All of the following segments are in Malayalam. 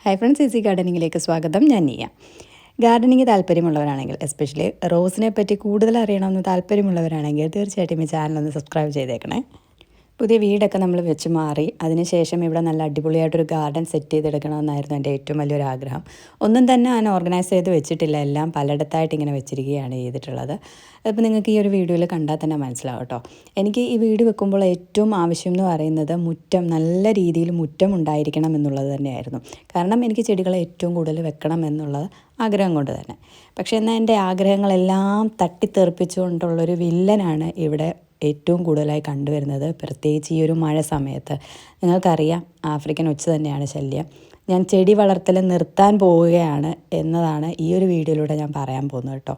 ഹായ് ഫ്രണ്ട്സ്, ഈസി ഗാർഡനിങ്ങിലേക്ക് സ്വാഗതം. ഞാൻ നീയ. ഗാർഡനിങ് താല്പര്യമുള്ളവരാണെങ്കിൽ, എസ്പെഷ്യലി റോസിനെ പറ്റി കൂടുതൽ അറിയണമെന്ന് താല്പര്യമുള്ളവരാണെങ്കിൽ തീർച്ചയായിട്ടും ഈ ചാനലൊന്ന് സബ്സ്ക്രൈബ് ചെയ്തേക്കണേ. പുതിയ വീടൊക്കെ നമ്മൾ വെച്ച് മാറി അതിനുശേഷം ഇവിടെ നല്ല അടിപൊളിയായിട്ടൊരു ഗാർഡൻ സെറ്റ് ചെയ്തെടുക്കണമെന്നായിരുന്നു എൻ്റെ ഏറ്റവും വലിയൊരു ആഗ്രഹം. ഒന്നും തന്നെ ഞാൻ ഓർഗനൈസ് ചെയ്ത് വെച്ചിട്ടില്ല, എല്ലാം പലയിടത്തായിട്ട് ഇങ്ങനെ വെച്ചിരിക്കുകയാണ് ചെയ്തിട്ടുള്ളത്. അപ്പോൾ നിങ്ങൾക്ക് ഈ ഒരു വീഡിയോയിൽ കണ്ടാൽ തന്നെ മനസ്സിലാവും കേട്ടോ. എനിക്ക് ഈ വീട് വെക്കുമ്പോൾ ഏറ്റവും ആവശ്യം എന്ന് പറയുന്നത് മുറ്റം, നല്ല രീതിയിൽ മുറ്റം ഉണ്ടായിരിക്കണം എന്നുള്ളത് തന്നെയായിരുന്നു. കാരണം എനിക്ക് ചെടികളെ ഏറ്റവും കൂടുതൽ വെക്കണം എന്നുള്ളത് ആഗ്രഹം കൊണ്ട് തന്നെ. പക്ഷേ എന്നാൽ എൻ്റെ ആഗ്രഹങ്ങളെല്ലാം തട്ടിത്തെറിപ്പിച്ചുകൊണ്ടുള്ളൊരു വില്ലനാണ് ഇവിടെ ഏറ്റവും കൂടുതലായി കണ്ടുവരുന്നത്. പ്രത്യേകിച്ച് ഈ ഒരു മഴ സമയത്ത് നിങ്ങൾക്കറിയാം, ആഫ്രിക്കൻ ഒച്ച് തന്നെയാണ് ശല്യം. ഞാൻ ചെടി വളർത്തൽ നിർത്താൻ പോവുകയാണ് എന്നതാണ് ഈ ഒരു വീഡിയോയിലൂടെ ഞാൻ പറയാൻ പോകുന്നത് കേട്ടോ.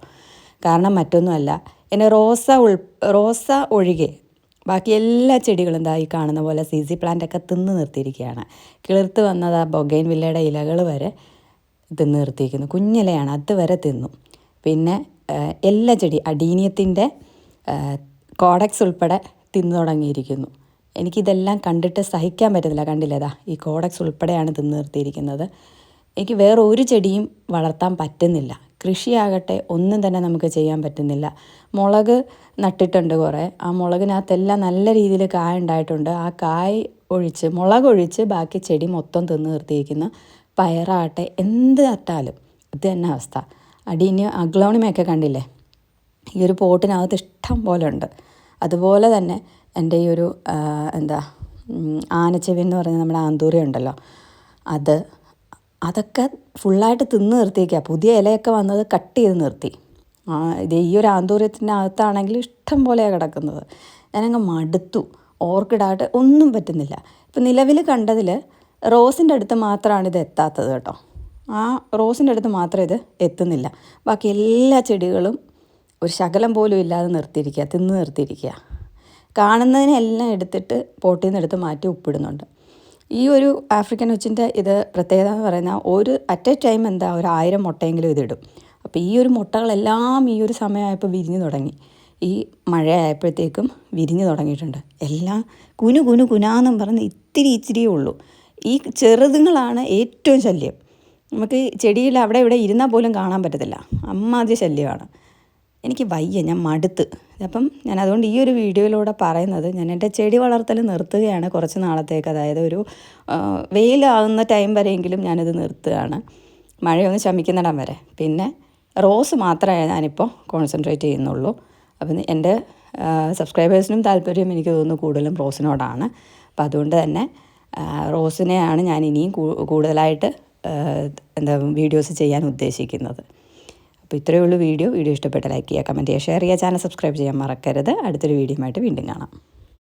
കാരണം മറ്റൊന്നുമല്ല, എന്നെ റോസ ഒഴികെ ബാക്കി എല്ലാ ചെടികളും ഈ കാണുന്ന പോലെ CC പ്ലാന്റൊക്കെ തിന്ന് നിർത്തിയിരിക്കുകയാണ്. കിളിർത്ത് വന്നത് ആ ബൊഗൈൻ വില്ലയുടെ ഇലകൾ വരെ തിന്ന് നിർത്തിയിരിക്കുന്നു. കുഞ്ഞിലയാണ്, അതുവരെ തിന്നു. പിന്നെ എല്ലാ ചെടി, അഡീനിയത്തിൻ്റെ കോഡക്സ് ഉൾപ്പെടെ തിന്നു തുടങ്ങിയിരിക്കുന്നു. എനിക്കിതെല്ലാം കണ്ടിട്ട് സഹിക്കാൻ പറ്റുന്നില്ല. കണ്ടില്ലതാ, ഈ കോഡക്സ് ഉൾപ്പെടെയാണ് തിന്ന് നിർത്തിയിരിക്കുന്നത്. എനിക്ക് വേറെ ഒരു ചെടിയും വളർത്താൻ പറ്റുന്നില്ല. കൃഷിയാകട്ടെ ഒന്നും തന്നെ നമുക്ക് ചെയ്യാൻ പറ്റുന്നില്ല. മുളക് നട്ടിട്ടുണ്ട് കുറേ. ആ മുളകിനകത്തെല്ലാം നല്ല രീതിയിൽ കായ ഉണ്ടായിട്ടുണ്ട്. ആ കായ് ഒഴിച്ച്, മുളകൊഴിച്ച് ബാക്കി ചെടി മൊത്തം തിന്ന് നിർത്തിയിരിക്കുന്നു. പയറാകട്ടെ എന്ത് നട്ടാലും ഇത് തന്നെ അവസ്ഥ. അഗ്ലോണിമയൊക്കെ കണ്ടില്ലേ, ഈ ഒരു പോട്ടിനകത്ത് ഇഷ്ടം പോലെ ഉണ്ട്. അതുപോലെ തന്നെ എൻ്റെ ഈ ഒരു ആനച്ചെവി എന്ന് പറയുന്നത് നമ്മുടെ ആന്തൂറിയം ഉണ്ടല്ലോ, അതൊക്കെ ഫുള്ളായിട്ട് തിന്ന് നിർത്തിയേക്കുക. പുതിയ ഇലയൊക്കെ വന്നത് കട്ട് ചെയ്ത് നിർത്തി. ഇത് ഈ ഒരു ആന്തൂര്യത്തിൻ്റെ അകത്താണെങ്കിൽ ഇഷ്ടം പോലെയാണ് കിടക്കുന്നത്. ഞാനങ്ങ് മടുത്തു. ഓർക്കിഡായിട്ട് ഒന്നും പറ്റുന്നില്ല. ഇപ്പം നിലവിൽ കണ്ടതിൽ റോസിൻ്റെ അടുത്ത് മാത്രമാണ് ഇത് എത്താത്തത് കേട്ടോ. ആ റോസിൻ്റെ അടുത്ത് മാത്രം ഇത് എത്തുന്നില്ല. ബാക്കി എല്ലാ ചെടികളും ഒരു ശകലം പോലും ഇല്ലാതെ നിർത്തിയിരിക്കുക, തിന്ന് നിർത്തിയിരിക്കുക. കാണുന്നതിനെല്ലാം എടുത്തിട്ട് പോട്ടിൽ നിന്ന് എടുത്ത് മാറ്റി ഉപ്പിടുന്നുണ്ട്. ഈ ഒരു ആഫ്രിക്കൻ ഒച്ചിൻ്റെ ഇത് പ്രത്യേകത എന്ന് പറയുന്നത്, ഒരു അറ്റ് എ ടൈം ഒരു 1000 മുട്ടയെങ്കിലും ഇതിടും. അപ്പോൾ ഈ ഒരു മുട്ടകളെല്ലാം ഈ ഒരു സമയമായപ്പോൾ വിരിഞ്ഞു തുടങ്ങി. ഈ മഴയായപ്പോഴത്തേക്കും വിരിഞ്ഞു തുടങ്ങിയിട്ടുണ്ട്. എല്ലാം കുനാന്നും പറഞ്ഞ് ഇച്ചിരിയേ ഉള്ളൂ. ഈ ചെറുതുങ്ങളാണ് ഏറ്റവും ശല്യം. നമുക്ക് ചെടിയിൽ അവിടെ ഇവിടെ ഇരുന്നാൽ പോലും കാണാൻ പറ്റത്തില്ല, അമ്മാതിരി ശല്യമാണ്. എനിക്ക് വയ്യ, ഞാൻ മടുത്ത്. അപ്പം ഞാൻ അതുകൊണ്ട് ഈ ഒരു വീഡിയോയിലൂടെ പറയുന്നത്, ഞാൻ എൻ്റെ ചെടി വളർത്തൽ നിർത്തുകയാണ് കുറച്ച് നാളത്തേക്ക്. അതായത് ഒരു വെയിലാവുന്ന ടൈം വരെയെങ്കിലും ഞാനിത് നിർത്തുകയാണ്, മഴയൊന്ന് ശമിക്കുന്നിടം വരെ. പിന്നെ റോസ് മാത്രമേ ഞാനിപ്പോൾ കോൺസെൻട്രേറ്റ് ചെയ്യുന്നുള്ളൂ. അപ്പം എൻ്റെ സബ്സ്ക്രൈബേഴ്സിനും താല്പര്യം എനിക്ക് തോന്നുന്നു കൂടുതലും റോസിനോടാണ്. അപ്പം അതുകൊണ്ട് തന്നെ റോസിനെയാണ് ഞാൻ ഇനിയും കൂടുതലായിട്ട് വീഡിയോസ് ചെയ്യാൻ ഉദ്ദേശിക്കുന്നത്. അപ്പോൾ ഇത്രയേ ഉള്ളൂ വീഡിയോ ഇഷ്ടപ്പെട്ട ലൈക്ക് ചെയ്യുക, കമൻറ്റ് ചെയ്യുക, ഷെയർ ചെയ്യുക, ചാനൽ സബ്സ്ക്രൈബ് ചെയ്യാൻ മറക്കരുത്. അടുത്തൊരു വീഡിയോയുമായിട്ട് വീണ്ടും കാണാം.